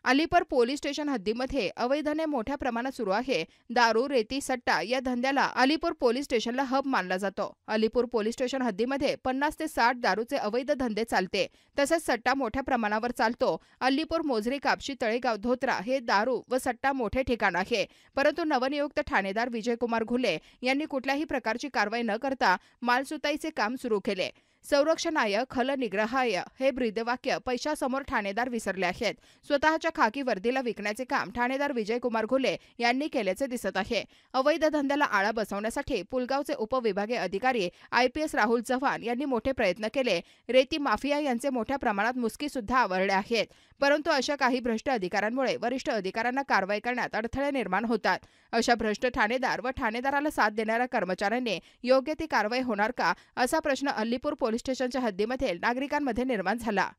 Alipur police station हद्दीमध्ये अवैधने मोठ्या प्रमाणात सुरू आहे. दारू, रेती, सट्टा या धंद्याला अलीपूर पोलीस स्टेशनला हब मानला जातो. अलीपूर पोलीस स्टेशन हद्दीमध्ये 50 ते 60 दारूचे अवैध धंदे चालते. तसेच सट्टा मोठ्या प्रमाणावर चालतो. अलीपूर, मोझरी, कापशी, तळेगाव, धोत्रा हे दारू व सट्टा मोठे ठिकाण आहे. परंतु नवनियुक्त ठाणेदार विजयकुमार घुले यांनी कुठल्याही प्रकारची कारवाई न करता मालसुताईचे काम सुरू केले. संरक्षणाय खल निग्रहाय हे ब्रीदवाक्य पैशासमोर ठाणेदार विसरले आहेत. स्वतःच्या खाकी वर्दीला विकण्याचे काम ठाणेदार विजयकुमार घुले यांनी केल्याचे दिसत आहे. अवैध धंद्याला आळा बसवण्यासाठी पुलगावचे उपविभागीय अधिकारी IPS राहुल चव्हाण यांनी मोठे प्रयत्न केले. रेती माफिया यांचे मोठ्या प्रमाणात मुसकी सुद्धा आवरले आहेत. परंतु अशा काही भ्रष्ट अधिकाऱ्यांमुळे वरिष्ठ अधिकाऱ्यांना कारवाई करण्यात अडथळे निर्माण होतात. अशा भ्रष्ट ठाणेदार व ठाणेदाराला साथ देणाऱ्या कर्मचाऱ्यांनी योग्य ती कारवाई होणार का, असा प्रश्न अलीपूर पोलीस स्टेशनच्या हद्दीमध्ये नागरिकांमध्ये निर्माण झाला.